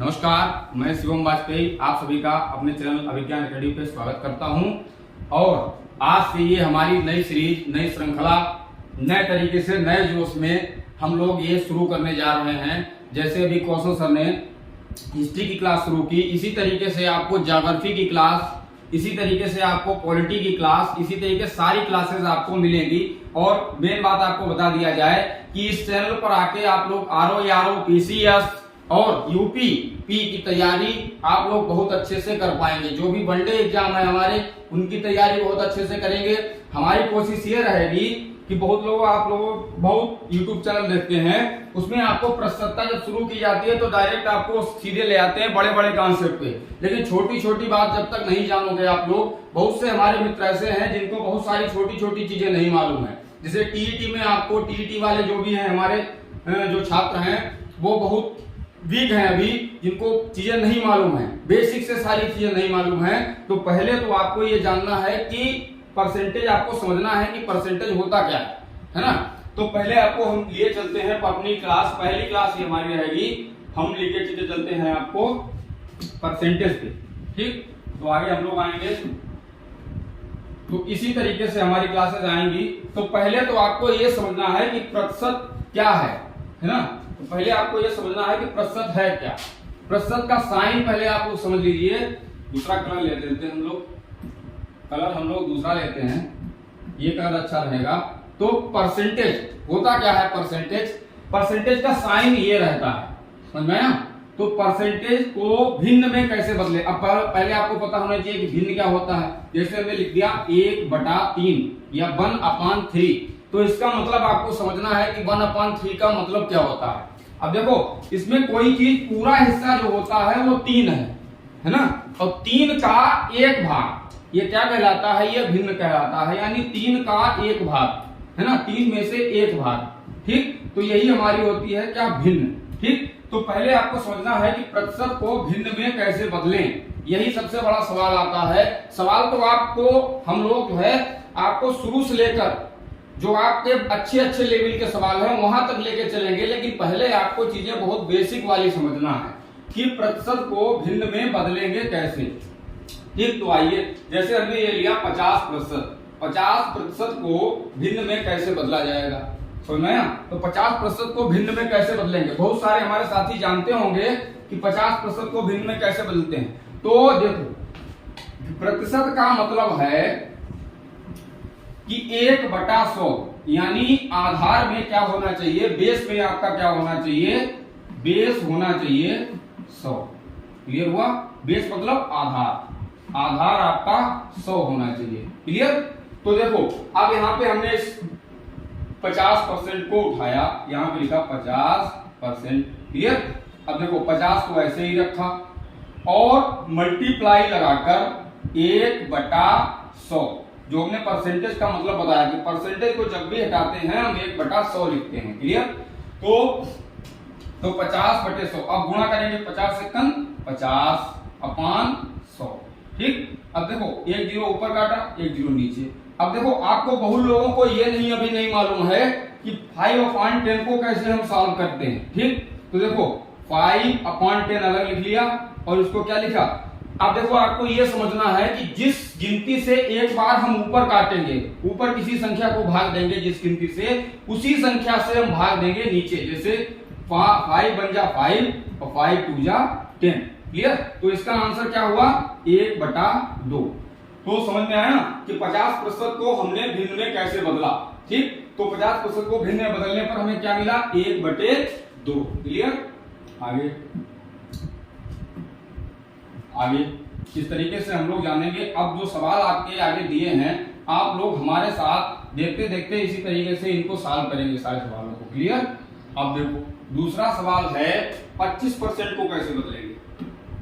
नमस्कार, मैं शिवम वाजपेयी आप सभी का अपने चैनल अभिज्ञान अकेडमी पे स्वागत करता हूं। और आज से ये हमारी नई सीरीज, नई श्रृंखला, नए तरीके से, नए जोश में हम लोग ये शुरू करने जा रहे हैं। जैसे अभी कौशल सर ने हिस्ट्री की क्लास शुरू की, इसी तरीके से आपको ज्योग्राफी की क्लास, इसी तरीके से आपको पॉलिटी की क्लास, इसी तरीके सारी क्लासेस आपको मिलेंगी। और मेन बात आपको बता दिया जाए कि इस चैनल पर आके आप लोग आरओ, पीसीएस और यूपी पी की तैयारी आप लोग बहुत अच्छे से कर पाएंगे। जो भी वनडे एग्जाम है हमारे, उनकी तैयारी बहुत अच्छे से करेंगे। हमारी कोशिश ये रहेगी कि आप लोग बहुत यूट्यूब चैनल देखते हैं, उसमें आपको प्रश्नोत्तर जब शुरू की जाती है तो डायरेक्ट आपको सीधे ले आते हैं बड़े बड़े कॉन्सेप्ट पे। लेकिन छोटी छोटी बात जब तक नहीं जानोगे आप लोग, बहुत से हमारे मित्र ऐसे हैं जिनको बहुत सारी छोटी छोटी चीजें नहीं मालूम है। जैसे टीईटी में आपको, टीईटी वाले जो भी हैं हमारे जो छात्र हैं, वो बहुत वीक हैं अभी, जिनको चीजें नहीं मालूम है, बेसिक से सारी चीजें नहीं मालूम है। तो पहले तो आपको ये जानना है कि परसेंटेज, आपको समझना है कि परसेंटेज होता क्या है ना। तो पहले आपको हम लिए चलते हैं अपनी क्लास, पहली क्लास ये हमारी रहेगी, हम लेके चीजें चलते हैं आपको परसेंटेज पे। ठीक, तो आगे हम लोग आएंगे तो इसी तरीके से हमारी क्लासेस आएंगी। तो पहले तो आपको ये समझना है कि प्रतिशत क्या है ना। तो पहले आपको यह समझना है कि प्रतिशत है क्या। प्रतिशत का साइन पहले आप लोग समझ लीजिए। दूसरा कलर ले लेते हैं हम लोग, कलर हम लोग दूसरा लेते हैं, ये कलर अच्छा रहेगा। तो परसेंटेज होता क्या है, परसेंटेज का साइन ये रहता है, समझ में आया। तो परसेंटेज को भिन्न में कैसे बदले, अब पहले आपको पता होना चाहिए कि भिन्न क्या होता है। जैसे हमने लिख दिया 1/3 या 1/3, तो इसका मतलब आपको समझना है कि 1/3 का मतलब क्या होता है। अब देखो, इसमें कोई चीज पूरा हिस्सा जो होता है वो 3 है ना, और 3 का 1 भाग ये क्या कहलाता है, ये भिन्न कहलाता है। यानी 3 का 1 भाग है ना, 3 में से 1 भाग। ठीक, तो यही हमारी होती है क्या, भिन्न। ठीक, तो पहले आपको समझना है कि प्रतिशत को भिन्न में कैसे बदलें, यही सबसे बड़ा सवाल आता है। सवाल तो आपको हम लोग जो है आपको शुरू से लेकर जो आपके अच्छे अच्छे लेवल के सवाल हैं वहां तक लेके चलेंगे। लेकिन पहले आपको चीजें बहुत बेसिक वाली समझना है कि प्रतिशत को भिन्न में बदलेंगे कैसे। ठीक, तो आइए, जैसे हमने ये लिया 50%, 50% को भिन्न में कैसे बदला जाएगा, समझ में आया। तो 50% को भिन्न में कैसे बदलेंगे, बहुत सारे हमारे साथी जानते होंगे कि 50% को भिन्न में कैसे बदलते हैं। तो देखो, प्रतिशत का मतलब है कि 1/100, यानी आधार में क्या होना चाहिए, बेस में आपका क्या होना चाहिए, बेस होना चाहिए 100। क्लियर हुआ, बेस मतलब आधार आपका 100 होना चाहिए। क्लियर। तो देखो, अब यहाँ पे हमने इस 50% को उठाया, यहाँ पे लिखा 50%। क्लियर। अब देखो 50 को ऐसे ही रखा और मल्टीप्लाई लगाकर 1/100, जो हमने परसेंटेज का मतलब बताया कि परसेंटेज को जब भी हटाते हैं हम 1/100 लिखते हैं। क्लियर। तो 50/100, अब गुणा करेंगे 50 से 50/100। ठीक, अब देखो 1 0 ऊपर काटा, 1 0 नीचे। अब देखो, आपको बहुत लोगों को ये अभी नहीं मालूम है कि 5/10 को कैसे हम सॉल्व करते हैं। ठीक, तो देखो 5/10 अलग लिख लिया और इसको क्या लिखा। अब देखो, आपको ये समझना है कि जिस गिनती से एक बार हम ऊपर काटेंगे, ऊपर किसी संख्या को भाग देंगे जिस गिनती से, उसी संख्या से हम भाग देंगे नीचे। जैसे 5 बन जा 5 और 5 2 जा 10। क्लियर। तो इसका आंसर क्या हुआ, 1/2। तो समझ में आया ना कि 50% को हमने भिन्न में कैसे बदला। ठीक, तो 50% को भिन्न में बदलने पर हमें क्या मिला, 1/2। क्लियर। आगे इस तरीके से हम लोग जानेंगे। अब जो सवाल आपके आगे दिए हैं, आप लोग हमारे साथ देखते देखते इसी तरीके से इनको सॉल्व करेंगे सारे सवालों को। क्लियर। अब देखो, दूसरा सवाल है 25% को कैसे बदलेंगे,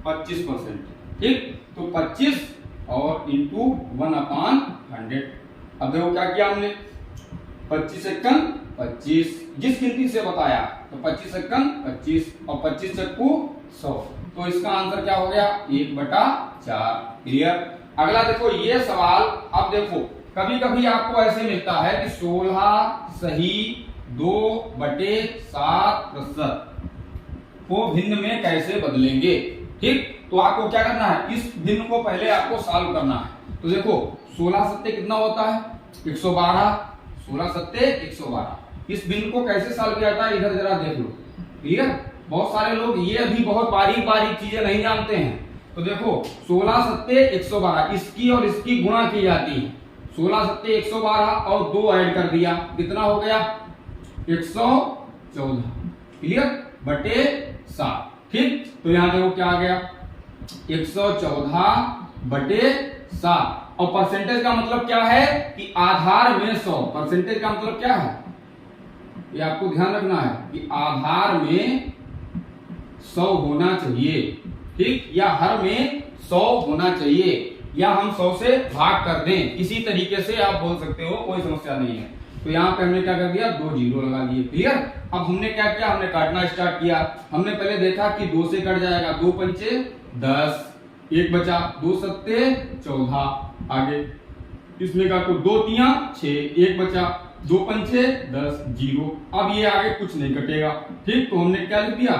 25%। ठीक, तो 25 और इंटू 1/100। अब देखो क्या किया हमने, 25 सेकंड 25, जिस गिनती से बताया, तो 25 सेकंड 25 और 25 चक्कू 100। तो इसका आंसर क्या हो गया, 1/4। क्लियर। अगला देखो ये सवाल, अब देखो कभी कभी आपको ऐसे मिलता है कि 16 सही 2/7%। को भिन्न में कैसे बदलेंगे। ठीक, तो आपको क्या करना है, इस भिन्न को पहले आपको सॉल्व करना है। तो देखो 16 सत्ते कितना होता है 112, 16 सत्ते 112। इस भिन्न को कैसे सॉल्व किया जाता है इधर जरा देख लो। क्लियर, बहुत सारे लोग ये अभी बहुत बारीक बारीक चीजें नहीं जानते हैं। तो देखो 16 सत्ते 112, इसकी और इसकी गुणा की जाती है। 16 सत्ते 112 और 2 ऐड कर दिया, कितना हो गया 114। क्लियर, बटे 7। ठीक, तो यहां देखो क्या आ गया 114 बटे 7। और परसेंटेज का मतलब क्या है कि आधार में 100। परसेंटेज का मतलब क्या है, ये आपको ध्यान रखना है कि आधार में 100 होना चाहिए। ठीक, या हर में 100 होना चाहिए, या हम 100 से भाग कर दें, इसी तरीके से आप बोल सकते हो, कोई समस्या नहीं है। तो यहाँ पे हमने क्या कर दिया 2 जीरो लगा दिए। क्लियर, अब हमने क्या किया, हमने काटना स्टार्ट किया। हमने पहले देखा कि 2 से कट जाएगा, 2 पंचे 10, 1 बचा, 2 सत्ते 14, आगे इसमें काटो 2 तियां 6, 1 बचा, 2 पंचे 10, 0। अब ये आगे कुछ नहीं कटेगा। ठीक, तो हमने क्या लिख दिया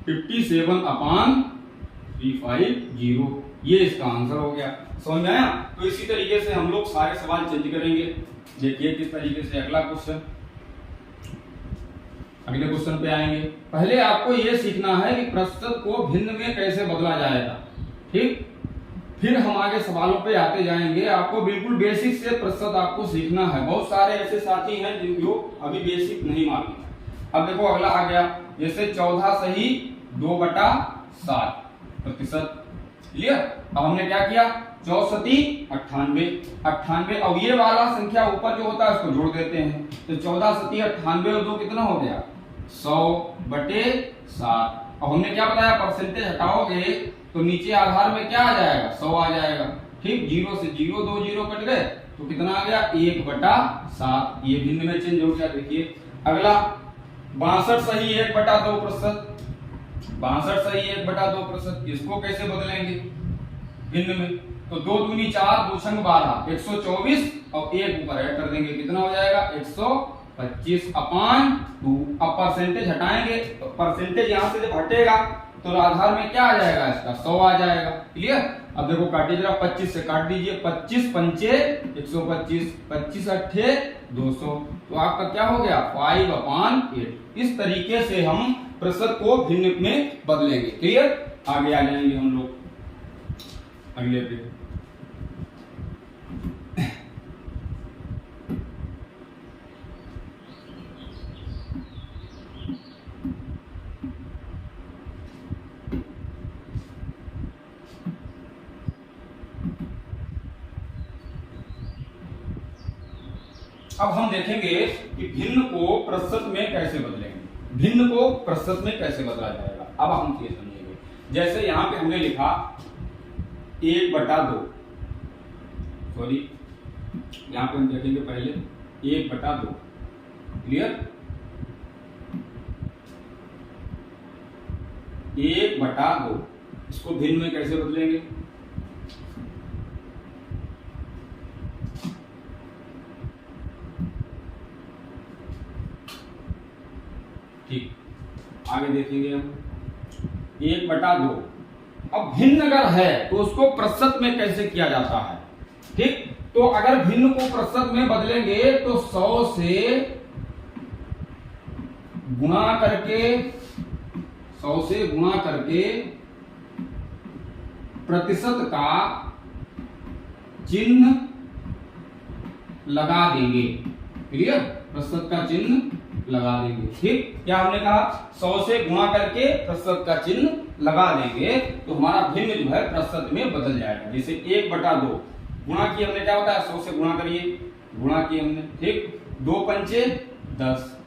57/350, ये इसका आंसर हो गया। समझ में आया। तो इसी तरीके से हम लोग सारे सवाल चेंज करेंगे। देखिए किस तरीके से अगला क्वेश्चन, अगले क्वेश्चन पे आएंगे। पहले आपको यह सीखना है कि प्रतिशत को भिन्न में कैसे बदला जाएगा। ठीक, फिर हम आगे सवालों पे आते जाएंगे। आपको बिल्कुल बेसिक से प्रतिशत आपको सीखना है। बहुत सारे ऐसे साथी हैं जिनको अभी बेसिक नहीं मालूम है। अब देखो अगला आ गया, जैसे 14 सही 2/7 प्रतिशत। क्लियर, अब हमने क्या किया 64 98, और ये वाला संख्या ऊपर जो होता है उसको जोड़ देते हैं। तो 14 सती 98 और 2 कितना हो गया 100/7। अब हमने क्या बताया, परसेंटेज हटाओगे तो नीचे आधार में क्या आ जाएगा 100 आ जाएगा। ठीक, 0 से 0, 2 जीरो कट गए तो कितना आ गया 1/7। ये भिन्न में चेंज हो गया। देखिए अगला 62 सही 1/2 प्रतिशत, 62 सही 1/2 प्रतिशत। इसको कैसे बदलेंगे भिन्न में, तो 2 दूनी 4, 2 छंग 12, 124 और 1 ऊपर ऐड कर देंगे, कितना हो जाएगा 125/2। अब परसेंटेज हटाएंगे तो परसेंटेज यहां से जब हटेगा तो आधार में क्या आ जाएगा इसका 100 आ जाएगा। क्लियर, अब देखो काटिए जरा, 25 से काट दीजिए, 25 पंचे 125, 25 अट्ठे 200, तो आपका क्या हो गया 5/8। इस तरीके से हम प्रतिशत को भिन्न में बदलेंगे। क्लियर, आगे आ जाएंगे हम लोग अगले पे। अब हम देखेंगे कि भिन्न को प्रतिशत में कैसे बदलेंगे, भिन्न को प्रतिशत में कैसे बदला जाएगा। अब हम ये समझेंगे, जैसे यहां पे हमने लिखा 1/2, सॉरी यहां पे हम देखेंगे पहले 1/2। क्लियर, 1/2 इसको भिन्न में कैसे बदलेंगे, ठीक, आगे देखेंगे हम 1/2। अब भिन्न अगर है तो उसको प्रतिशत में कैसे किया जाता है। ठीक, तो अगर भिन्न को प्रतिशत में बदलेंगे तो 100 से गुणा करके, 100 से गुणा करके प्रतिशत का चिन्ह लगा देंगे। क्लियर, प्रतिशत का चिन्ह लगा देंगे। ठीक, क्या हमने कहा 100 से गुणा करके प्रतिशत का चिन्ह लगा देंगे तो हमारा भिन्न जो है प्रतिशत में बदल जाएगा। जैसे 1/2 गुणा की हमने, क्या होता है 100 से गुणा करिए, गुणा की हमने। ठीक, 2 पंचे 10,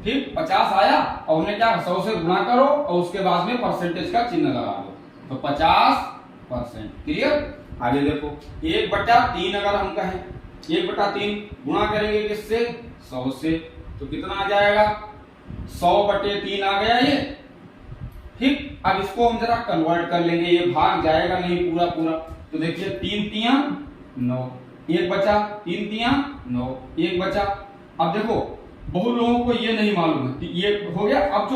ठीक 50 आया, और हमने क्या 100 से गुणा करो और उसके बाद में परसेंटेज का चिन्ह लगा दो तो 50%। क्लियर, आगे देखो 1/3 अगर हम कहें, 1/3 गुणा करेंगे किससे 100 से, तो कितना आ जाएगा 100/3 आ गया ये। ठीक, अब इसको हम जरा कन्वर्ट कर लेंगे, ये भाग जाएगा नहीं पूरा पूरा। तो देखिए 3 तियां 9, 1 बचा, 3 तियां 9, 1 बचा। अब देखो बहुत लोगों को ये नहीं मालूम है कि ये हो गया। अब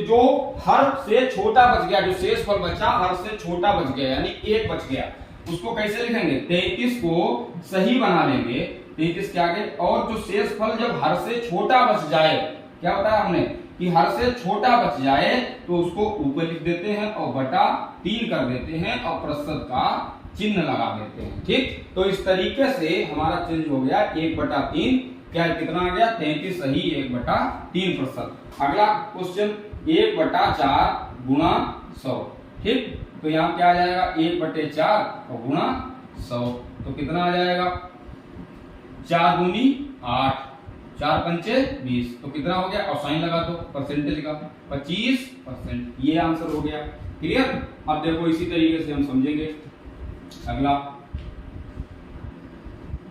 जो हर से छोटा बच गया, जो शेषफल बचा हर से छोटा बच गया यानी 1 बच गया, उसको कैसे लिखेंगे? 33 को सही बना लेंगे, 33 के आगे, और जो शेषफल जब हर से छोटा बच जाए, क्या बताया हमने कि हर से छोटा बच जाए तो उसको ऊपर लिख देते हैं और बटा 3 कर देते हैं और प्रतिशत का चिन्ह लगा देते हैं। ठीक, तो इस तरीके से हमारा चेंज हो गया 1/3, क्या कितना आ गया? 33 सही 1/3%। अगला क्वेश्चन 1/4 गुणा 100। ठीक, तो यहाँ क्या आ जाएगा? 1/4 और गुणा 100, तो कितना आ जाएगा? 4 दूनी 8, 4 पंचे 20, तो कितना हो गया? और साइन लगा दो परसेंटेज का, 25%। ये आंसर हो गया। क्लियर? अब देखो इसी तरीके से हम समझेंगे अगला।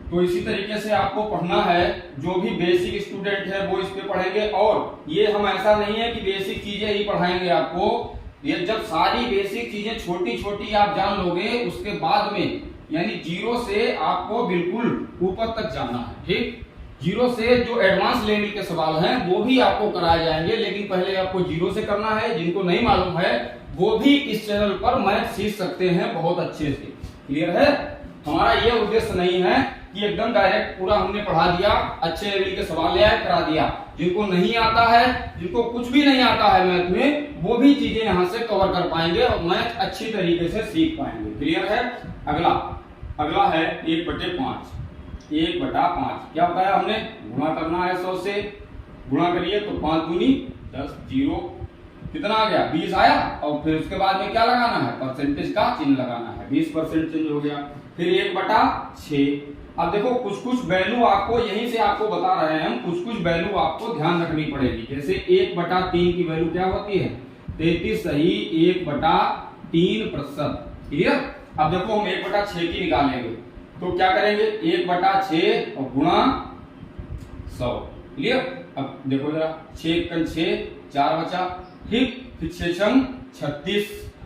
तो इसी तरीके से आपको पढ़ना है, जो भी बेसिक स्टूडेंट है वो इस पे पढ़ेंगे। और ये हम ऐसा नहीं है कि बेसिक चीजें ही पढ़ाएंगे आपको, ये जब सारी बेसिक चीजें छोटी छोटी आप जान लोगे उसके बाद में यानी 0 से आपको बिल्कुल ऊपर तक जाना है। ठीक, 0 से जो एडवांस लेवल के सवाल हैं वो भी आपको कराए जाएंगे, लेकिन पहले आपको 0 से करना है। जिनको नहीं मालूम है वो भी इस चैनल पर मैथ सीख सकते हैं बहुत अच्छे से। क्लियर है? हमारा ये उद्देश्य नहीं है कि एकदम डायरेक्ट पूरा हमने पढ़ा दिया, अच्छे लेवल के सवाल ले आए करा दिया। जिनको नहीं आता है, जिनको कुछ भी नहीं आता है मैथ में, वो भी चीजें यहाँ से कवर कर पाएंगे और मैथ अच्छी तरीके से सीख पाएंगे। क्लियर है? अगला है 1/5। 1/5 क्या बताया हमने? गुणा करना है 100 से, गुणा करिए तो 5 दूनी 10, 0 कितना आ गया? 20 आया। और फिर उसके बाद में क्या लगाना है? परसेंटेज का चिन्ह लगाना है, 20% चेंज हो गया। फिर 1/6। अब देखो कुछ कुछ वैल्यू आपको यहीं से आपको बता रहे हैं हम, कुछ वैल्यू आपको ध्यान रखनी पड़ेगी। जैसे 1/3 की वैल्यू क्या होती है? 33 सही 1/3%। क्लियर? अब देखो हम 1/6 की निकालेंगे तो क्या करेंगे? 1/6 और गुणा 100। क्लियर? अब देखो जरा, 6 × 6 4 बचा। ठीक, फिर 6 × 36।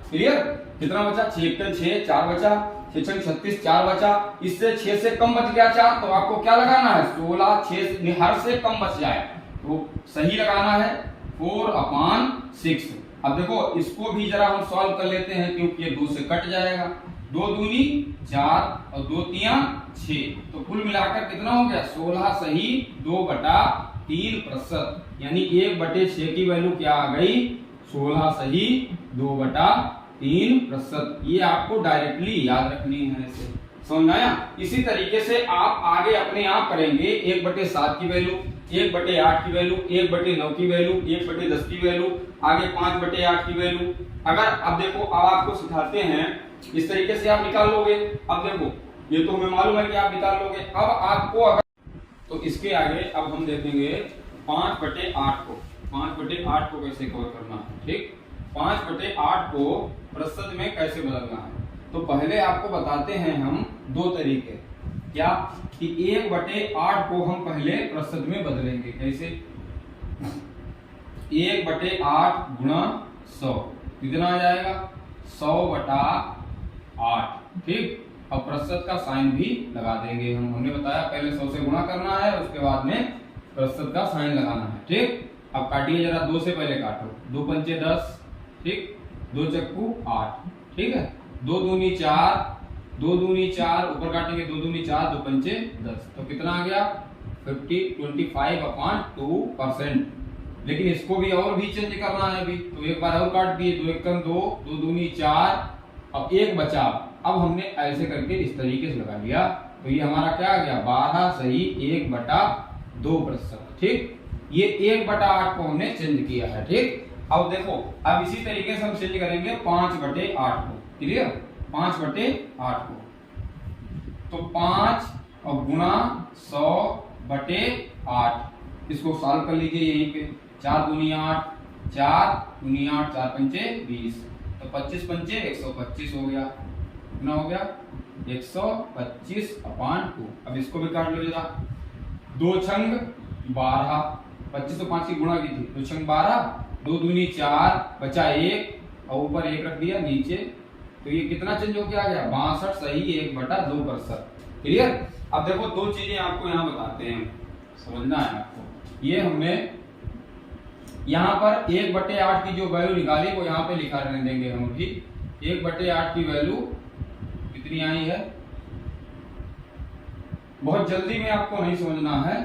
क्लियर? कितना बचा? 6 × 6 4 बचा, 6 × 36 4 बचा। इससे 6 से कम बच गया 4, तो आपको क्या लगाना है? 16, 6 हर से कम बच जाए तो सही लगाना है 4/6। अब देखो इसको भी जरा हम सॉल्व कर लेते हैं क्योंकि ये 2 से कट जाएगा। 2 दूनी 4 और 2 तिया 6, तो कुल मिलाकर कितना हो गया? 16 सही 2/3%। यानी 1/6 की वैल्यू क्या आ गई? 16 सही 2/3%। ये आपको डायरेक्टली याद रखनी है, इसे समझ आया? इसी तरीके से आप आगे अपने आप करेंगे। 1/7 की वैल्यू, 1/8 की वैल्यू, 1/9 की वैल्यू, 1/10 की वैल्यू, आगे 5/8 की वैल्यू। अगर अब देखो, अब आपको सिखाते हैं इस तरीके से आप निकाल लोगे। अब देखो ये तो हमें मालूम है कि आप निकाल लोगे। अब आपको अगर तो इसके आगे अब हम देखेंगे 5/8 को, 5/8 को कैसे कवर करना है। ठीक, 5/8 को प्रतिशत में कैसे बदलना है। तो पहले आपको बताते हैं हम 2 तरीके, क्या कि 1/8 को हम पहले प्रतिशत में बदलेंगे। कैसे? 1/8 गुणा 100 कितना आ जाएगा? 100/8। ठीक, अब प्रतिशत का साइन भी लगा देंगे हम। हमने बताया पहले 100 से गुणा करना है, उसके बाद में प्रतिशत का साइन लगाना है। ठीक, अब काटिए जरा, 2 से पहले काटो। 2 पंचे 10, ठीक, 2 चक्कू 8। ठीक है, 2 दूनी 4, 2 दूनी 4 ऊपर काटेंगे, 2 दूनी 4, 2 पंचे 10, तो कितना आ गया? 25/2%। लेकिन इसको भी और भी चेंज करना है अभी, तो एक बार और काट दिए। 2 × 2, 2 दूनी 4, अब 1 बचा। अब हमने ऐसे करके इस तरीके से लगा लिया, तो ये हमारा क्या आ गया? 12 सही 1/2%। ठीक, ये 1/8 को हमने चेंज किया है। ठीक, अब देखो, अब इसी तरीके से हम चेंज करेंगे 5/8 को। क्लियर? 5/8 को, तो 5 और गुणा 100/8, इसको सॉल्व कर लीजिए यहीं पे। 4 दूनी 8, 4 दूनी 8, 4 पंचे 20, तो 25 पंचे 125 हो गया। कितना हो गया? 125/2। अब इसको भी काट लो जरा। 2 छंग 12, 25 तो 5 की गुणा की थी, 2 छंग 12, 2 दूनी 4, बचा 1 और ऊपर 1 रख दिया नीचे, तो ये कितना चेंज हो गया? आ गया 62 सही 1/2%। क्लियर? अब देखो 2 चीजें आपको यहाँ बताते हैं, समझना है आपको। ये हमने यहाँ पर 1/8 की जो वैल्यू निकाली वो यहाँ पे लिखा रहने देंगे हम भी। 1/8 की वैल्यू कितनी आई है, बहुत जल्दी में आपको नहीं समझना है,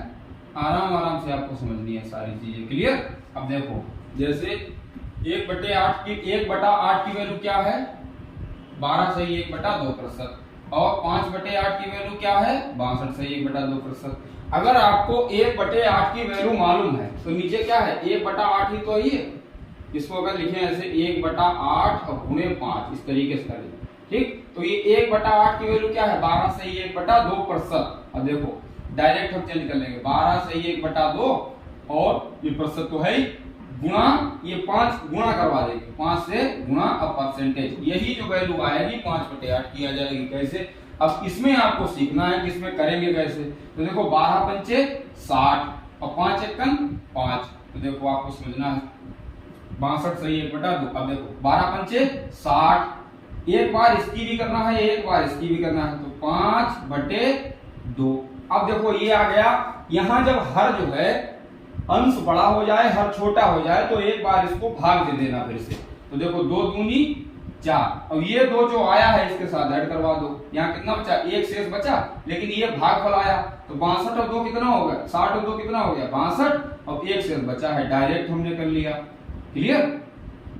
आराम आराम से आपको समझनी है सारी चीजें। क्लियर? अब देखो जैसे 1/8 की वैल्यू क्या है, 12 सही 1/2%। और 5/8 की वैल्यू क्या है, 62 सही 1/2%। अगर आपको 1/8 की वैल्यू मालूम है तो नीचे क्या है, 1/8 ही तो है। इसको अगर लिखें ऐसे 1/8 और गुणे 5 इस तरीके से करें, ठीक। तो ये 1/8 की वैल्यू क्या है, 12 सही 1/2%। अब देखो डायरेक्ट हम चेंज कर लेंगे, 12 सही 1/2 और ये प्रतिशत तो है ही, गुणा ये 5 गुणा करवा देंगे, 5 से गुणा अब परसेंटेज, यही जो वैल्यू आएगी 5/8 की आ जाएगी। कैसे? अब इसमें आपको सीखना है कि इसमें करेंगे कैसे। तो देखो 12 पंचे 60 और 5 एकम 5, तो देखो आपको समझना है 62 सही 1/2। अब देखो 12 पंचे 60, एक बार इसकी भी करना है एक बार इसकी भी करना है, तो 5/2। अब देखो ये आ गया, यहां जब हर जो है अंश बड़ा हो जाए हर छोटा हो जाए तो एक बार इसको भाग दे देना फिर से। तो देखो 2 दूनी 4, और ये 2 जो आया है इसके साथ ऐड करवा दो। यहाँ कितना बचा, एक शेष बचा, लेकिन ये भागफल आया तो 62 और 2 कितना हो गया, 60 और 2 कितना हो गया 62, और एक शेष बचा है, डायरेक्ट हमने कर लिया। क्लियर?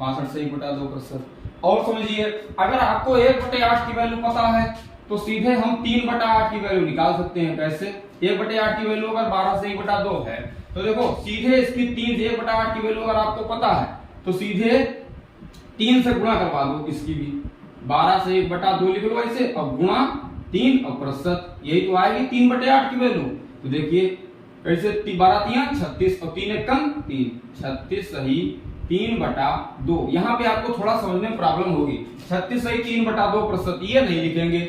62 सही 1/2%। और समझिए अगर आपको 1/8 की वैल्यू पता है तो सीधे हम 3/8 की वैल्यू निकाल सकते हैं। कैसे? 1/8 की वैल्यू अगर 12 से 1/2 है तो देखो सीधे इसकी 3 से 1/8 की वैल्यू अगर आपको पता है तो सीधे 3 से गुणा करवा दो इसकी भी, 12 से 1/2 लिख लो ऐसे, और गुणा 3 और प्रतिशत, यही तो आएगी 3/8 की वैल्यू। तो देखिए कैसे, 12 3 36 और 3 एकम 3, 36 सही 3/2। यहाँ पे आपको थोड़ा समझने में प्रॉब्लम होगी, 36 सही 3/2%, ये नहीं लिखेंगे।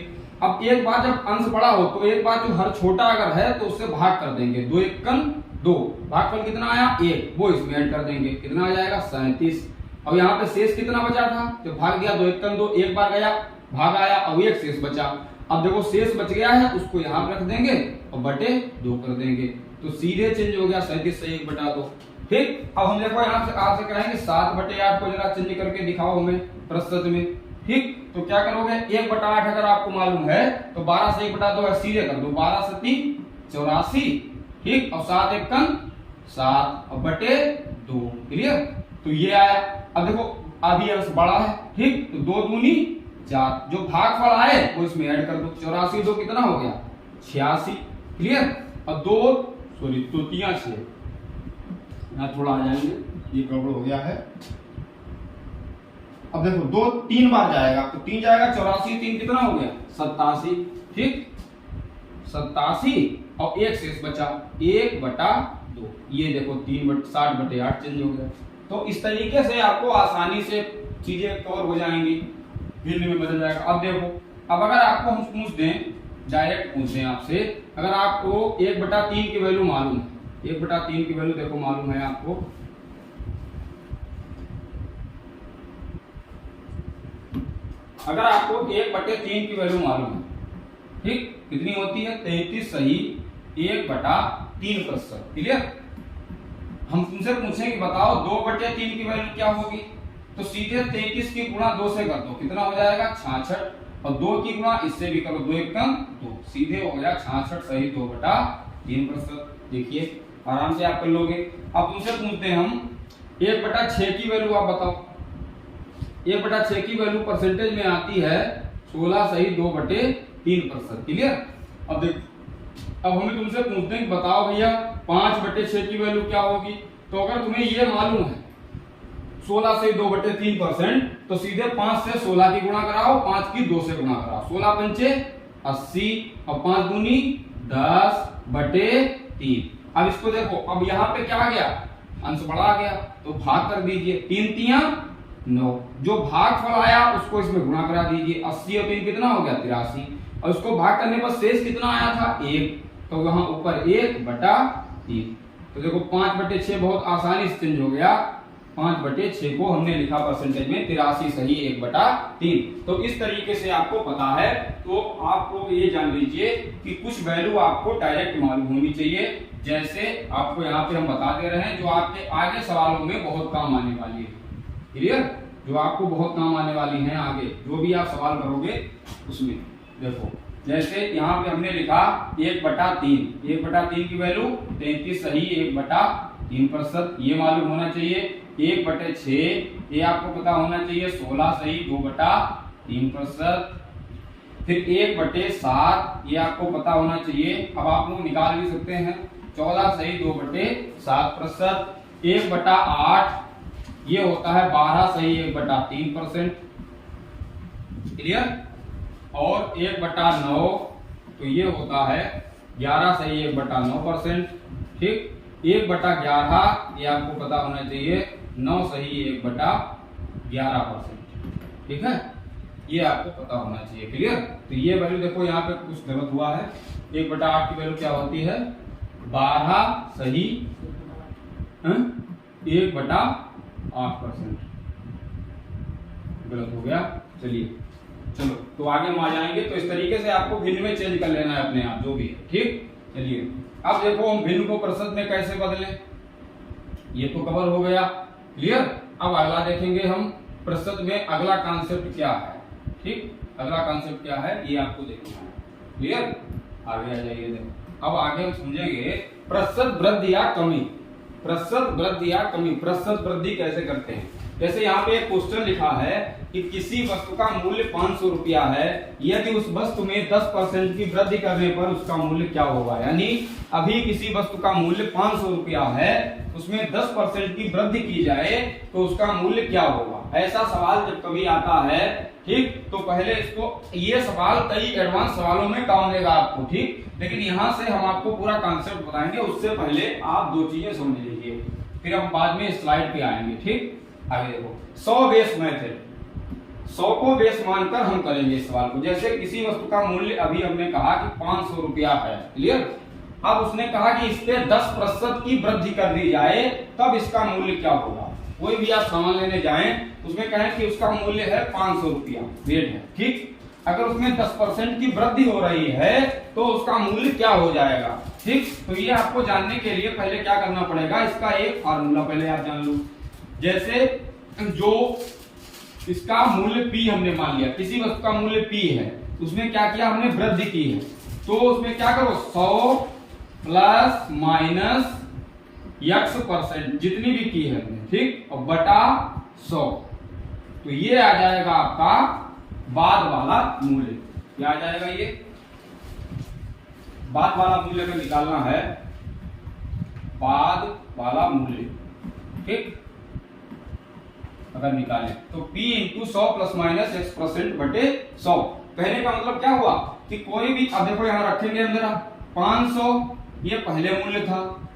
अब एक बार जब अंश बड़ा हो तो एक बार जो हर छोटा अगर है तो उससे भाग कर देंगे, 2 एकम 2, भागफल कितना आया 1, वो इसमें ऐड कर देंगे, कितना आ जाएगा 37। अब यहाँ पे शेष कितना बचा था, तो भाग दिया 2 एकम 2, एक बार गया भाग आया और एक शेष बचा। अब देखो शेष बच गया है उसको यहाँ पे रख देंगे और बटे 2 कर देंगे, तो सीधे चेंज हो गया 37 से 1/2। ठीक। अब हम देखो यहाँ से आपसे कहेंगे 7/8 को जरा चेंज करके दिखाओ हमें प्रतिशत में। ठीक, तो क्या करोगे, 1/8 अगर आपको मालूम है तो 12 से 1/2 है, सीधे कर दो, 12 से 3 84। ठीक, और 7 एकम 7 और बटे 2। क्लियर? तो ये आया। अब देखो अभी अंश बड़ा है, ठीक, तो 2 दूनी 4, जो भागफल आए वो इसमें ऐड कर दो, 84 2 कितना हो गया 86। क्लियर? और 2 सॉरी तृतीया 6, यहाँ थोड़ा आ जाएंगे, ये गड़बड़ हो गया है। अब देखो 2 3 बार जाएगा तो 3 जाएगा, 84 3 कितना हो गया 87। ठीक, 87 और एक शेष बचा 1/2। ये देखो 60/8 चेंज हो गया। तो इस तरीके से आपको आसानी से चीजें कवर हो जाएंगी, भिन्न में बदल जाएगा। अब देखो, अब अगर आपको हम पूछ दें, डायरेक्ट पूछ दें आपसे, अगर आपको 1/3 की वैल्यू मालूम है, 1/3 की वैल्यू देखो मालूम है आपको, अगर आपको 1/3 की वैल्यू मालूम है, ठीक, कितनी होती है 33 सही 1/3%। क्लियर? हम तुमसे पूछें कि बताओ 2/3 की वैल्यू क्या होगी, तो सीधे 33 की गुणा 2 से कर दो, कितना हो जाएगा 66, और 2 की गुणा इससे भी करो, 2 एकम 2, सीधे हो गया 66 सही 2/3%। देखिए आराम से आप कर लोगे। अब तुमसे पूछते हैं हम 1/6 की वैल्यू आप बताओ। 1/6 की वैल्यू परसेंटेज में आती है 16 सही 2/3%। क्लियर? अब देखो, अब हमें तुमसे पूछते हैं बताओ भैया 5/6 की वैल्यू क्या होगी, तो अगर तुम्हें ये मालूम है 16 से 2/3%, तो सीधे 5 से 16 की गुणा कराओ, 5 की 2 से गुणा कराओ, 16 पंचे 80 और 5 दूनी 10/3। अब इसको देखो, अब यहाँ पे क्या आ गया, अंश बढ़ा आ गया, तो भाग कर दीजिए, 3 तिया 9, जो भागफल आया उसको इसमें गुणा करा दीजिए, 80 और 3 कितना हो गया 83, और उसको भाग करने पर शेष कितना आया था 1, तो वहां ऊपर 1/3। तो देखो 5/6 बहुत आसानी से चेंज हो गया, 5/6 को हमने लिखा परसेंटेज में 83 सही 1/3। तो इस तरीके से आपको पता है, तो आपको ये जान लीजिए कि कुछ वैल्यू आपको डायरेक्ट मालूम होनी चाहिए, जैसे आपको यहाँ पे हम बता दे रहे हैं, जो आपके आगे सवालों में बहुत काम आने वाली है। क्लियर? जो आपको बहुत काम आने वाली हैं आगे, जो भी आप सवाल करोगे उसमें। देखो जैसे यहाँ पे हमने लिखा 1/3, 1/3 की वैल्यू 33 सही 1/3%, ये मालूम होना चाहिए। 1/6 ये आपको पता होना चाहिए 16 सही 2/3%। फिर 1/7 ये आपको पता होना चाहिए, अब आप लोग निकाल भी सकते हैं, 14 सही 2/7%। 1/8 ये होता है 12 सही 1/3%। क्लियर? और 1/9 तो ये होता है 11 सही 1/9%। ठीक, 1/11 ये आपको पता होना चाहिए 9 सही 1/11%। ठीक है, ये आपको पता होना चाहिए। क्लियर? तो ये वैल्यू देखो यहाँ पे कुछ गलत हुआ है। 1/8 की वैल्यू क्या होती है? 12 सही 1/8%। गलत हो गया। चलिए चलो तो आगे हम आ जाएंगे। तो इस तरीके से आपको भिन्न में चेंज कर लेना है अपने आप, जो भी है। ठीक, चलिए अब देखो हम भिन्न को प्रतिशत में कैसे बदलें, ये तो कवर हो गया। क्लियर? अब अगला देखेंगे हम प्रतिशत में अगला कॉन्सेप्ट क्या है। ठीक, अगला कॉन्सेप्ट क्या है ये आपको देखना है। क्लियर? आगे आ जाइए। देखो अब आगे हम समझेंगे प्रतिशत वृद्धि या कमी। प्रतिशत वृद्धि या कमी, प्रतिशत वृद्धि कैसे करते हैं। जैसे यहाँ पे एक क्वेश्चन लिखा है कि किसी वस्तु का मूल्य 500 रुपया है, यदि उस वस्तु में 10% की वृद्धि करने पर उसका मूल्य क्या होगा। यानी अभी किसी वस्तु का मूल्य 500 रुपया है, उसमें 10% की वृद्धि की जाए तो उसका मूल्य क्या होगा। ऐसा सवाल जब कभी आता है, ठीक, तो पहले इसको, ये सवाल कई एडवांस सवालों में काम देगा आपको। ठीक, लेकिन यहाँ से हम आपको पूरा कॉन्सेप्ट बताएंगे, उससे पहले आप दो चीजें समझ लीजिए, फिर हम बाद में स्लाइड पे आएंगे। ठीक, आगे देखो 100 बेस मेथड, 100 को बेस मानकर हम करेंगे इस सवाल को। जैसे किसी वस्तु का मूल्य अभी हमने कहा कि 500 रुपया है। क्लियर? अब उसने कहा कि इस पे 10% की वृद्धि कर दी जाए तब इसका मूल्य क्या होगा। कोई भी आप सामान लेने जाएं, उसमें कहें कि उसका मूल्य है 500 रुपया रेट है। ठीक, अगर उसमें 10% की वृद्धि हो रही है तो उसका मूल्य क्या हो जाएगा। ठीक, तो ये आपको जानने के लिए पहले क्या करना पड़ेगा, इसका एक फार्मूला पहले आप जान लो। जैसे जो इसका मूल्य P हमने मान लिया, किसी वस्तु का मूल्य P है, उसमें क्या किया हमने, वृद्धि की है, तो उसमें क्या करो 100 प्लस माइनस x% जितनी भी की है हमने, ठीक, और बटा 100, तो ये आ जाएगा आपका बाद वाला मूल्य। क्या आ जाएगा, ये बाद वाला मूल्य में निकालना है, बाद वाला मूल्य। ठीक, अगर निकालें तो P into 100 plus minus x% बटे 100। कहने का मतलब क्या हुआ कि कोई भी, अब देखो यहां रखेंगे अंदर 500 ये पहले मूल्य था,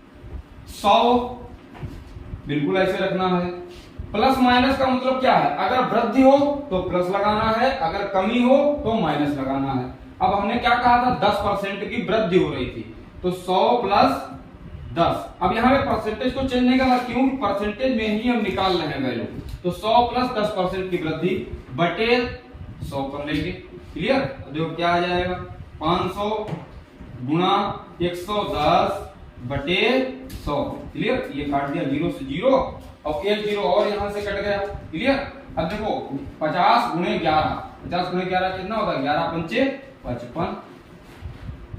100 बिल्कुल ऐसे रखना है। प्लस माइनस का मतलब क्या है, अगर वृद्धि हो तो प्लस लगाना है, अगर कमी हो तो माइनस लगाना है। अब हमने क्या कहा था, 10% की वृद्धि हो रही थी, तो 100 प्लस 10। अब यहाँ पे परसेंटेज को चेंज नहीं करना, क्यों, परसेंटेज में ही हम निकाल रहे हैं वैल्यू, तो 100 प्लस 10% की वृद्धि बटे 100 कर लेंगे। क्लियर? देखो क्या आ जाएगा, 500 गुणा 110 बटे 100। क्लियर? ये काट दिया 0 से 0 और एक 0 और यहां से कट गया। क्लियर? अब देखो 50 गुणे 11, 50 गुणे 11 कितना होता है, 11 पंचे 55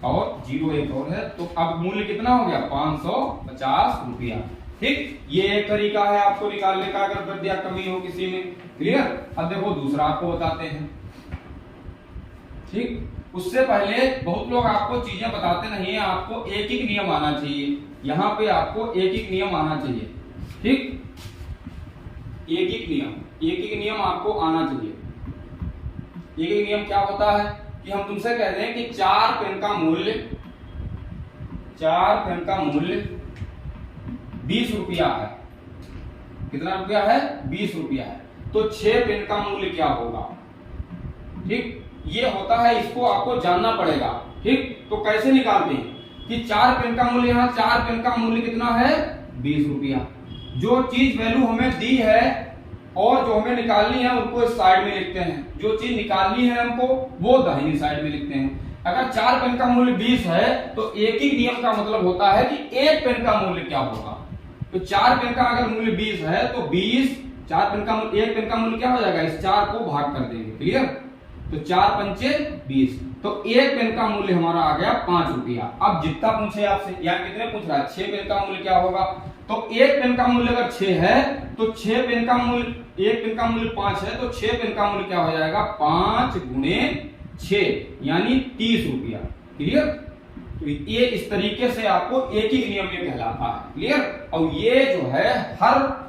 और 0 एक और है, तो अब मूल्य कितना हो गया, 550 रुपया। ठीक, ये एक तरीका है आपको निकालने का, अगर वृद्धि या कमी हो किसी में। क्लियर? अब देखो दूसरा आपको बताते हैं। ठीक, उससे पहले बहुत लोग आपको चीजें बताते नहीं है, आपको एक एक नियम आना चाहिए, यहाँ पे आपको एक एक नियम आना चाहिए। ठीक, एक एक नियम आपको आना चाहिए। एक एक नियम क्या होता है कि हम तुमसे कहते हैं कि 4 पेन का मूल्य 20 रुपया है। कितना रुपया है, 20 रुपया है, तो 6 पेन का मूल्य क्या होगा। ठीक, ये होता है, इसको आपको जानना पड़ेगा। ठीक, तो कैसे निकालते हैं कि 4 पेन का मूल्य, यहाँ 4 पेन का मूल्य कितना है, 20 रुपया। जो चीज वैल्यू हमें दी है और जो हमें निकालनी है उनको इस साइड में लिखते हैं, जो चीज निकालनी है हमको वो दाहिनी साइड में लिखते हैं। अगर 4 पेन का मूल्य 20 है तो एक ही नियम का मतलब होता है कि एक पेन का मूल्य क्या होगा। तो 4 पेन का अगर मूल्य 20 है तो 20 4 पेन का मूल्य, एक पेन का मूल्य क्या हो जाएगा, इस 4 को भाग कर देंगे। क्लियर? तो 4 पंचे 20, तो एक पेन का मूल्य हमारा आ गया 5 रुपया। अब जितना पूछे आपसे, या कितने पूछ रहा है, 6 पेन का मूल्य क्या होगा। तो एक पेन का मूल्य अगर 6 है तो 6 पेन का मूल्य, एक पेन का मूल्य 5 है तो 6 पेन का मूल्य क्या हो जाएगा, 5 गुणे 6 यानी 30 रुपया। क्लियर? तो ये इस तरीके से आपको एक ही नियम में कहलाता है। क्लियर? और ये जो है हर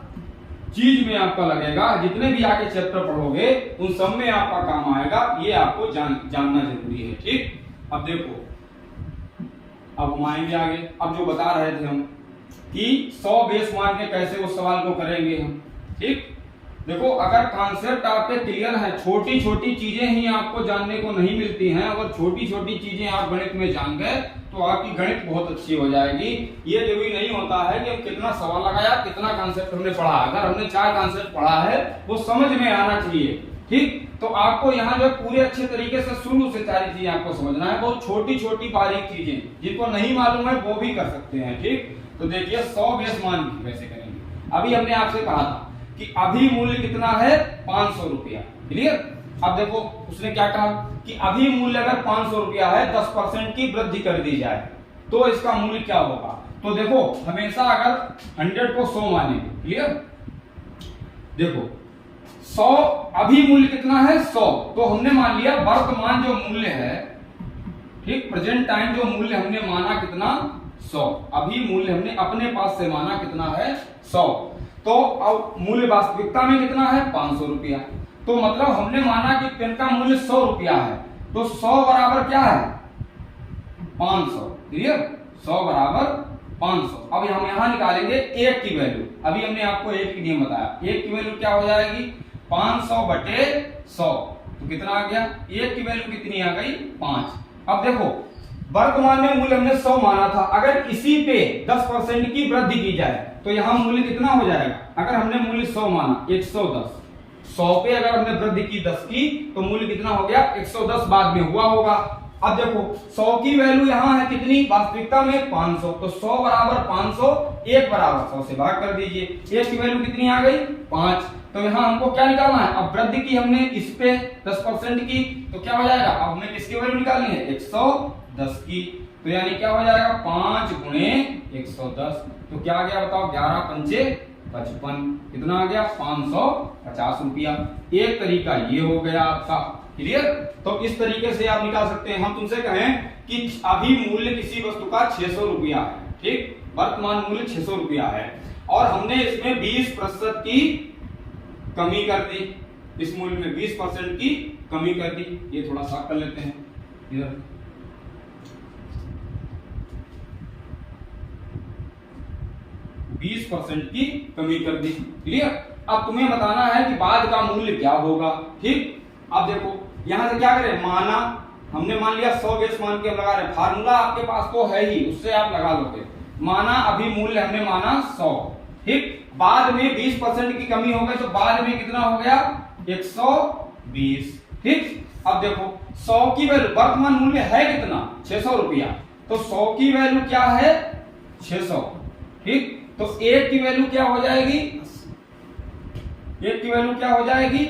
चीज में आपका लगेगा, जितने भी आगे चैप्टर पढ़ोगे उन सब में आपका काम आएगा, ये आपको जानना जरूरी है। ठीक? अब देखो, अब हम आएंगे आगे। अब जो बता रहे थे हम कि 100 बेस मान के कैसे उस सवाल को करेंगे हम। ठीक? देखो, अगर कॉन्सेप्ट आपके क्लियर है, छोटी छोटी चीजें ही आपको जानने को नहीं मिलती हैं, अगर छोटी छोटी चीजें आप गणित में जान गए तो आपकी गणित बहुत अच्छी हो जाएगी। ये जरूरी नहीं होता है कि हम कितना सवाल लगाया, कितना कॉन्सेप्ट हमने पढ़ा, अगर हमने 4 कॉन्सेप्ट पढ़ा है वो समझ में आना चाहिए। ठीक? तो आपको यहाँ जो पूरे अच्छे तरीके से शुरू से सारी चीजें आपको समझना है, बहुत छोटी छोटी बारीक चीजें जिनको नहीं मालूम है वो भी कर सकते हैं। ठीक? तो देखिए 100 बेस मान की कैसे करेंगे। अभी हमने आपसे कहा था कि अभी मूल्य कितना है, 500 रुपया। क्लियर? अब देखो उसने क्या कहा कि अभी मूल्य अगर 500 रुपया है, 10% की वृद्धि कर दी जाए तो इसका मूल्य क्या होगा। तो देखो हमेशा अगर 100 को 100 मानेंगे। क्लियर? देखो 100 अभी मूल्य कितना है, 100, तो हमने मान लिया वर्तमान जो मूल्य है, ठीक, प्रेजेंट टाइम जो मूल्य हमने माना कितना, 100। अभी मूल्य हमने अपने पास से माना कितना है, 100। तो अब मूल्य वास्तविकता में कितना है, 500 रुपया। तो मतलब हमने माना कि पेन का मूल्य 100 रुपया है, तो 100 बराबर क्या है, 500। क्लियर? 100 बराबर 500। अब हम यहां निकालेंगे एक की वैल्यू। अभी हमने आपको एक की नियम बताया, एक की वैल्यू क्या हो जाएगी, 500 बटे 100, तो कितना आ गया, एक की वैल्यू कितनी आ गई, 5। अब देखो वर्तमान में मूल्य हमने 100 माना था, अगर इसी पे 10% की वृद्धि की जाए तो यहां मूल्य कितना हो जाएगा। अगर हमने मूल्य 100 माना, 110, 100 पे अगर हमने वृद्धि की 10 की तो मूल्य कितना हो गया, 110 बाद में हुआ होगा। अब देखो 100 की वैल्यू यहां है कितनी, वास्तविकता में 500, तो 100 बराबर 500, 1 बराबर 100 से भाग कर दीजिए, 1 की वैल्यू कितनी आ गई, 5। तो यहाँ हमको क्या निकालना है, अब वृद्धि की हमने इस पे 10% की, तो क्या हो जाएगा, अब हमें किसकी वैल्यू निकालनी है, 110 की। तो यानी क्या हो जाएगा, 5 गुणे 110, तो क्या आ गया बताओ, 11 पंचे 55, कितना आ गया, 550 रुपया। एक तरीका ये हो गया आपका। क्लियर? तो इस तरीके से आप निकाल सकते हैं। हम तुमसे कहें कि अभी मूल्य किसी वस्तु का 600 रुपया है, ठीक, वर्तमान मूल्य 600 रुपया है, और हमने इसमें 20% की कमी कर दी, इस मूल्य में 20% की कमी कर दी। ये थोड़ा सा कर लेते हैं इधर, बीस % की कमी कर दी। क्लियर? अब तुम्हें बताना है कि बाद का मूल्य क्या होगा। ठीक? अब देखो यहां से क्या करें, माना हमने मान लिया 100 बेस मान के हम लगा रहे, फार्मूला आपके पास तो है ही, उससे आप लगा लोगे। माना अभी मूल्य हमने माना 100, ठीक, बाद में 20% की कमी हो गई तो बाद में कितना हो गया, 120। ठीक? अब देखो 100 की वैल्यू, वर्तमान मूल्य है कितना, 600 रुपया, तो 100 की वैल्यू क्या है, 600। ठीक? तो 1 की वैल्यू क्या हो जाएगी, 1 की वैल्यू क्या हो जाएगी,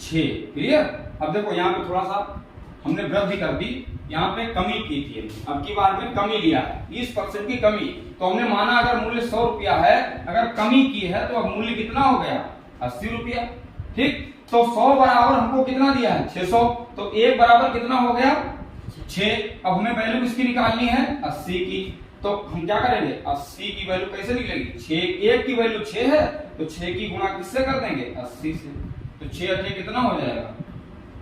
6। क्लियर? अब देखो यहाँ पे थोड़ा सा हमने वृद्धि कर दी, यहाँ पे कमी की थी, अब की बार में कमी लिया है, 20% की कमी। तो हमने माना अगर मूल्य 100 रुपया है, अगर कमी की है तो अब मूल्य कितना हो गया, 80 रुपया। ठीक? तो 100 बराबर हमको कितना दिया है, 600, तो 1 बराबर कितना हो गया, 6। अब हमें वैल्यू किसकी निकालनी है, 80 की। तो हम क्या करेंगे, 80 की वैल्यू कैसे निकलेगी, 6, 1 की वैल्यू 6 है तो 6 की गुणा किससे कर देंगे, 80 से। तो 6 8 कितना हो जाएगा,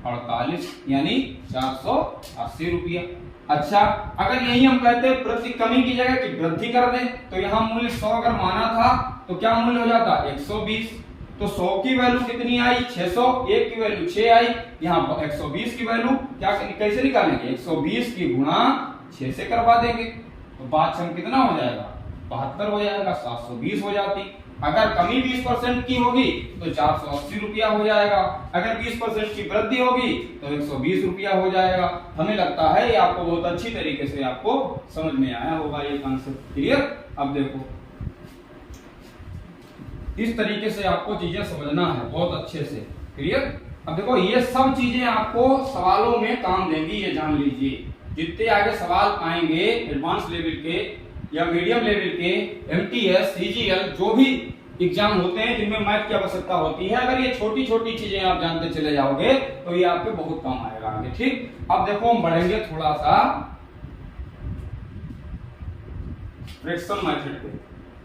48, यानी 480 रुपया। अच्छा, अगर यही हम कहते हैं प्रति कमी की जगह की वृद्धि कर दें, तो यहाँ मूल्य 100 अगर माना था तो क्या मूल्य हो जाता, 120। तो 100 की वैल्यू कितनी आई, 600, 1 की वैल्यू 6 आई, यहाँ 120 की वैल्यू क्या कैसे निकालेंगे, 120 की गुणा 6 से करवा देंगे, तो 5 कितना हो जाएगा, 72 हो जाएगा, 720 हो जाती। अगर कमी 20% की होगी तो 480 रुपया हो जाएगा, अगर 20% की वृद्धि होगी तो 120 रुपया हो जाएगा। हमें लगता है ये आपको बहुत अच्छी तरीके से आपको समझ में आया होगा ये कॉन्सेप्ट। क्लियर? अब देखो इस तरीके से आपको चीजें समझना है बहुत अच्छे से। क्लियर? अब देखो ये सब चीजें आपको सवालों में काम देंगी, ये जान लीजिए। जितने आगे सवाल आएंगे एडवांस लेवल के या मीडियम लेवल के, एमटीएस, सीजीएल, जो भी एग्जाम होते हैं जिनमें मैथ की आवश्यकता होती है, अगर ये छोटी छोटी चीजें आप जानते चले जाओगे तो ये आपके बहुत काम आएगा आगे। ठीक? अब देखो हम बढ़ेंगे थोड़ा सा फ्रैक्शन मेथड पे,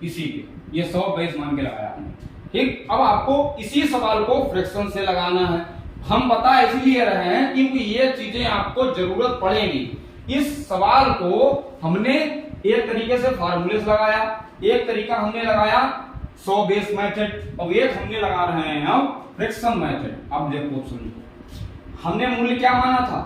इसी पे ये 100 बेस मान के लगाया हमने। ठीक? अब आपको इसी सवाल को फ्रैक्शन से लगाना है। हम बता इसलिए रहे हैं क्योंकि ये चीजें आपको जरूरत पड़ेगी। इस सवाल को हमने एक तरीके से फार्मूले से लगाया, एक तरीका हमने लगाया 100 बेस मेथड, और एक हमने लगा रहे हैं हम फ्रैक्शन मेथड। अब देखो समझो, हमने मूल्य क्या माना था?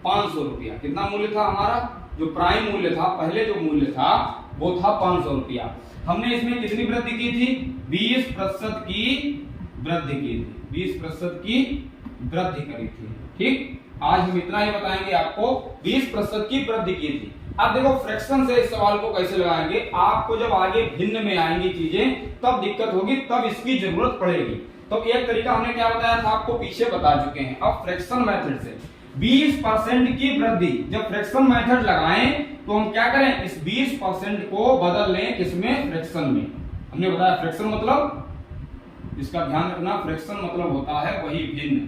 500 रुपया। कितना मूल्य था हमारा? जो प्राइम मूल्य था, पहले जो मूल्य था वो था 500 रुपया। हमने इसमें कितनी वृद्धि की थी? 20% की वृद्धि की थी, 20% की वृद्धि करी थी। ठीक? आज हम इतना ही बताएंगे आपको, 20% की वृद्धि की थी। अब देखो फ्रैक्शन से इस सवाल को कैसे लगाएंगे, आपको जब आगे भिन्न में आएंगी चीजें तब दिक्कत होगी, तब इसकी जरूरत पड़ेगी। तो एक तरीका हमने क्या बताया था आपको, पीछे बता चुके हैं। अब फ्रैक्शन मेथड से 20% की वृद्धि, जब फ्रैक्शन मेथड लगाएं तो हम क्या करें, इस 20% को बदल लें किसमें? फ्रैक्शन में। हमने बताया फ्रैक्शन मतलब, इसका ध्यान रखना, फ्रैक्शन मतलब होता है वही भिन्न।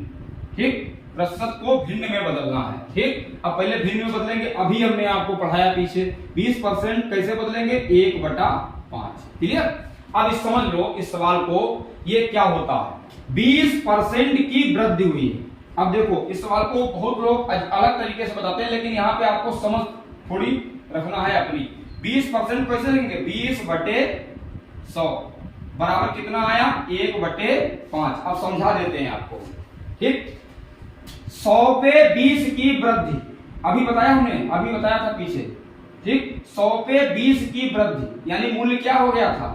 ठीक? प्रतिशत को भिन्न में बदलना है। ठीक? अब पहले भिन्न में बदलेंगे, अभी हमने आपको पढ़ाया पीछे 20% कैसे बदलेंगे? 1/5। क्लियर? अब इस समझ लो इस सवाल को, ये क्या होता है? 20% की वृद्धि हुई है। अब देखो इस सवाल को बहुत लोग अलग तरीके से बताते हैं, लेकिन यहाँ पे आपको समझ थोड़ी रखना है अपनी। 20% कैसे लेंगे? 20/100 बराबर कितना आया? 1/5। अब समझा देते हैं आपको। ठीक? 100 पे 20 की वृद्धि, अभी बताया हमने, अभी बताया था पीछे। ठीक? 100 पे 20 की वृद्धि यानी मूल्य क्या हो गया था?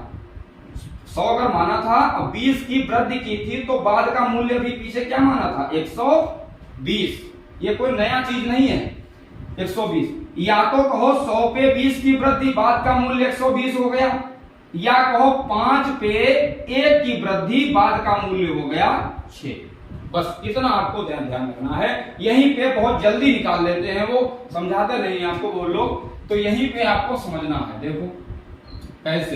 100 अगर माना था और 20 की वृद्धि की थी तो बाद का मूल्य भी पीछे क्या माना था? 120। ये कोई नया चीज नहीं है 120। या तो कहो 100 पे 20 की वृद्धि, बाद का मूल्य 120 हो गया, या कहो 5 पे 1 की वृद्धि, बाद का मूल्य हो गया 6। बस इतना आपको ध्यान रखना है। यहीं पे बहुत जल्दी निकाल लेते हैं, वो समझाते नहीं आपको वो लोग, तो यहीं पे आपको समझना है। देखो कैसे,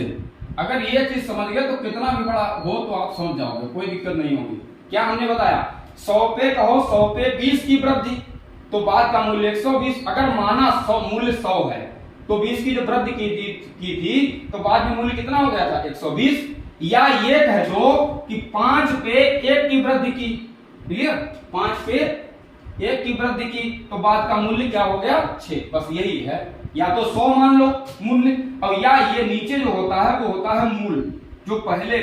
अगर ये चीज समझ गए तो कितना भी बड़ा हो तो आप समझ जाओगे, कोई दिक्कत नहीं होगी। क्या हमने बताया? 100 पे कहो 100 पे 20 की वृद्धि तो बाद का मूल्य 120। अगर माना 100 मूल्य 100 है तो 20 की जो वृद्धि की थी तो बाद में मूल्य कितना हो गया था? 120। या ये कह दो कि 5 पे 1 की वृद्धि की। क्लियर? 5 पे 1 की वृद्धि की तो बाद का मूल्य क्या हो गया? 6। बस यही है। या तो 100 मान लो मूल्य, और या ये नीचे जो होता है वो होता है मूल्य, जो पहले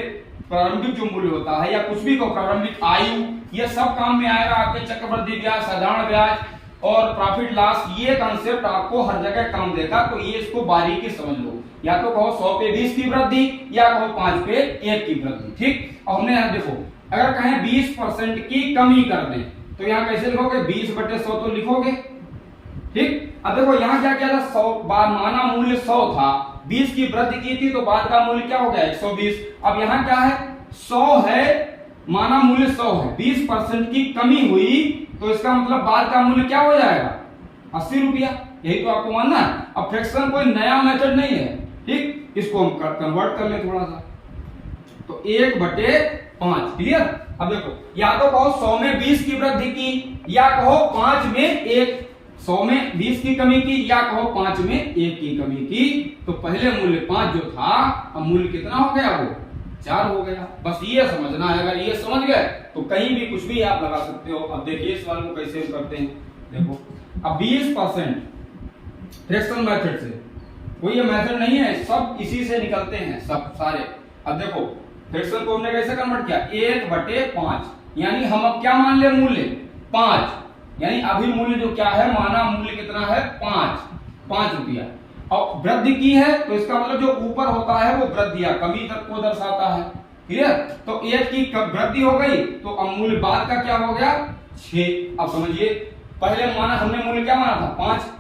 प्रारंभिक जो मूल्य होता है, या कुछ भी को प्रारंभिक आयु, ये सब काम में आएगा आपके। चक्रवृद्धि ब्याज, साधारण ब्याज और प्रॉफिट लॉस, ये कॉन्सेप्ट आपको हर जगह काम देगा। तो ये इसको बारीकी समझ लो। या तो कहो 100 पे 20 की वृद्धि, या कहो 5 पे 1 की वृद्धि। ठीक? और हमने यहां देखो, अगर कहें 20% की कमी कर दें तो यहाँ कैसे लिखोगे? 20/100 तो लिखोगे। ठीक? अब देखो यहाँ क्या था? 100 माना मूल्य 100 था, 20 की वृद्धि की थी तो बाद का मूल्य क्या हो गया? 120। अब यहाँ क्या है? 100 है, माना मूल्य 100 है, 20% की कमी हुई तो इसका मतलब बाद का मूल्य क्या हो जाएगा? 80 रुपया। यही तो आपको मानना है। अब फ्रैक्शन कोई नया मेथड नहीं है। ठीक? इसको हम कन्वर्ट कर ले थोड़ा सा, तो 1/5। क्लियर? अब देखो, या तो कहो 100 में 20 की वृद्धि की, या कहो 5 में 1, 100 में 20 की कमी की, या कहो 5 में 1 की कमी की। तो पहले मूल्य 5 जो था, अब मूल्य कितना हो गया? वो 4 हो गया। बस ये समझना है। अगर ये समझ गए तो कहीं भी कुछ भी आप लगा सकते हो। अब देखिए सवाल को कैसे करते हैं। देखो अब 20% फ्रैक्शन मेथड से, कोई ये मेथड नहीं है, सब इसी से निकलते हैं सब सारे। अब देखो फ्रैक्शन को हमने कैसे कन्वर्ट किया? 1/5। यानी हम अब क्या मान ले? मूल्य 5। यानी अभी मूल्य जो क्या है, माना मूल्य कितना है? 5 रुपया। और वृद्धि की है तो इसका मतलब जो ऊपर होता है वो वृद्धि या कमी तक को दर्शाता है। क्लियर? तो 1 की वृद्धि हो गई तो अब मूल्य बाद का क्या हो गया 6। अब समझिए पहले माना हमने मूल्य क्या माना था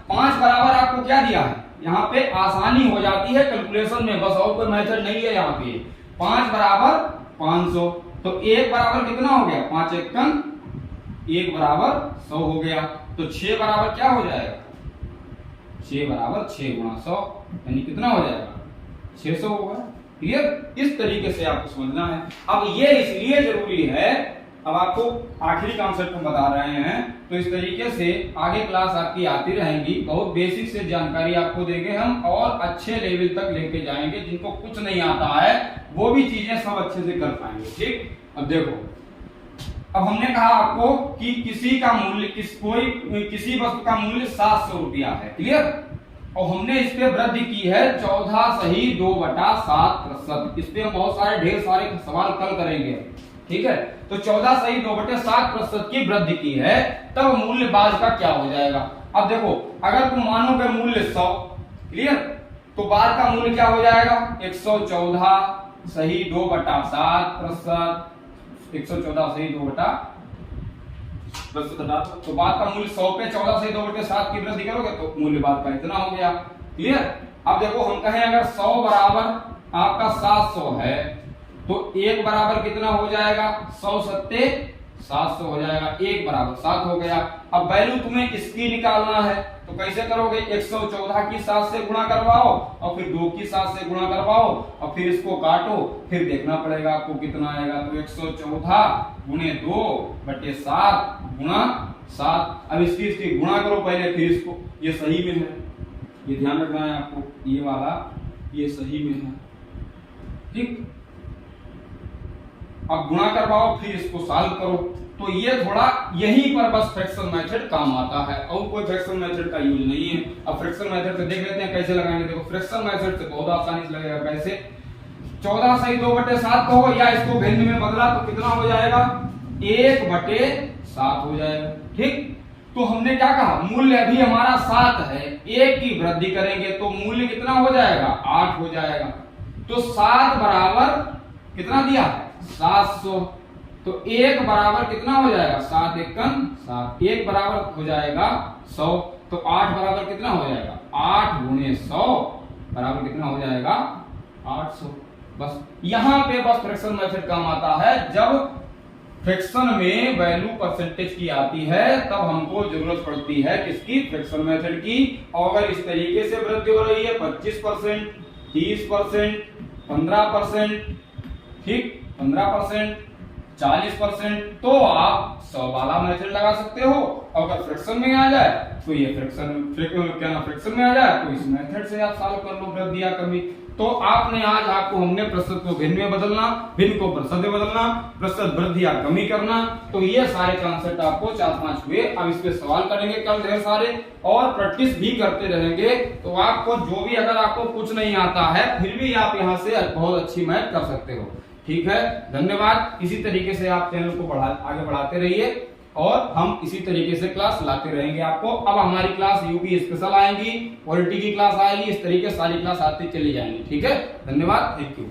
5 बराबर आपको क्या दिया है, यहाँ पे आसानी हो जाती है कैलकुलेशन में, बस और कोई मेथड नहीं है यहाँ पे। 5 बराबर 500 तो 1 बराबर कितना हो गया 5 एकम 1 बराबर 100 हो गया। तो 6 बराबर क्या हो जाएगा 6 बराबर 6 गुणा 100 यानी कितना हो जाएगा 600 होगा। क्लियर? इस तरीके से आपको समझना है। अब ये इसलिए जरूरी है, अब आपको आखिरी कॉन्सेप्ट हम बता रहे हैं तो इस तरीके से आगे क्लास आपकी आती रहेंगी, बहुत बेसिक से जानकारी आपको देंगे हम और अच्छे लेवल तक लेके जाएंगे। जिनको कुछ नहीं आता है वो भी चीजें सब अच्छे से कर पाएंगे। ठीक? अब देखो, अब हमने कहा आपको कि किसी का मूल्य किसी वस्तु का मूल्य 700 रुपया है। क्लियर? और हमने इस पे वृद्धि की है 14 सही 2/7%। इस पे हम बहुत सारे ढेर सारे सवाल कल करेंगे। ठीक है? तो 14 सही 2/7% की वृद्धि की है, तब मूल्य बाद का क्या हो जाएगा। अब देखो अगर तुम मानोगे मूल्य 100, क्लियर, तो बाद का मूल्य क्या हो जाएगा 114 सही 2/7%। 114 सही 2/7 तो बाद का मूल्य 100 पे 14 सही 2/7 की वृद्धि करोगे तो मूल्य बाद का इतना हो गया। क्लियर? अब देखो हम कहें अगर 100 बराबर आपका 700 है तो 1 बराबर कितना हो जाएगा 100 सत्ते 700 हो जाएगा, 1 बराबर 7 हो गया। अब वैल्यू तुम्हें इसकी निकालना है तो कैसे करोगे 114 की 7 से गुणा करवाओ और फिर 2 की 7 से गुणा करवाओ और फिर इसको काटो, फिर देखना पड़ेगा आपको कितना आएगा। तो 114 गुणे 2/7 गुणा 7। अब इसकी गुणा करो पहले, फिर इसको, ये सही में है, ये ध्यान रखना है आपको, ये वाला ये सही में है। ठीक? अब गुणा करवाओ फिर इसको सॉल्व करो। तो ये थोड़ा यहीं पर बस फ्रैक्शन मेथड काम आता है और कोई फ्रैक्शन मेथड का यूज नहीं है। अब फ्रैक्शन मेथड से देख लेते हैं कैसे लगाएंगे। देखो फ्रैक्शन मेथड से बहुत आसानी से लगेगा। कैसे 14 सही 2/7 कहो या इसको भिन्न में बदला तो कितना हो जाएगा 1/7 हो जाएगा। ठीक? तो हमने क्या कहा मूल्य अभी हमारा 7 है, 1 की वृद्धि करेंगे तो मूल्य कितना हो जाएगा 8 हो जाएगा। तो 7 बराबर कितना दिया 700 तो 1 बराबर कितना हो जाएगा 7 एकम 7, 1 बराबर हो जाएगा 100 तो 8 बराबर कितना हो जाएगा 8 गुणे 100 बराबर कितना हो जाएगा 800। बस यहां पे बस फ्रैक्शन मेथड काम आता है। जब फ्रैक्शन में वैल्यू परसेंटेज की आती है तब हमको जरूरत पड़ती है किसकी फ्रैक्शन मेथड की। और अगर इस तरीके से वृद्धि हो रही है 25%, 30%, 15%, ठीक 15%, 40% तो आप 100 वाला मेथड लगा सकते हो। और अगर फ्रैक्शन में आ जाए तो ये फ्रैक्शन में आ जाए तो इस मेथड से आप सॉल्व कर लो वृद्धि या कमी। तो आपने आज आपको हमने प्रतिशत को भिन्न में बदलना, भिन्न को प्रतिशत में बदलना, प्रतिशत वृद्धि या कमी करना, तो ये सारे कॉन्सेप्ट आपको 4-5 हुए। अब इस पे सवाल करेंगे कल ढेर सारे और प्रैक्टिस भी करते रहेंगे। तो आपको जो भी अगर आपको कुछ नहीं आता है फिर भी आप यहाँ से बहुत अच्छी मैथ कर सकते हो। ठीक है, धन्यवाद। इसी तरीके से आप चैनल को आगे बढ़ाते रहिए और हम इसी तरीके से क्लास लाते रहेंगे आपको। अब हमारी क्लास यूपी स्पेशल आएंगी, पॉलिटी की क्लास आएगी, इस तरीके सारी क्लास आती चली जाएंगी। ठीक है, धन्यवाद, थैंक यू।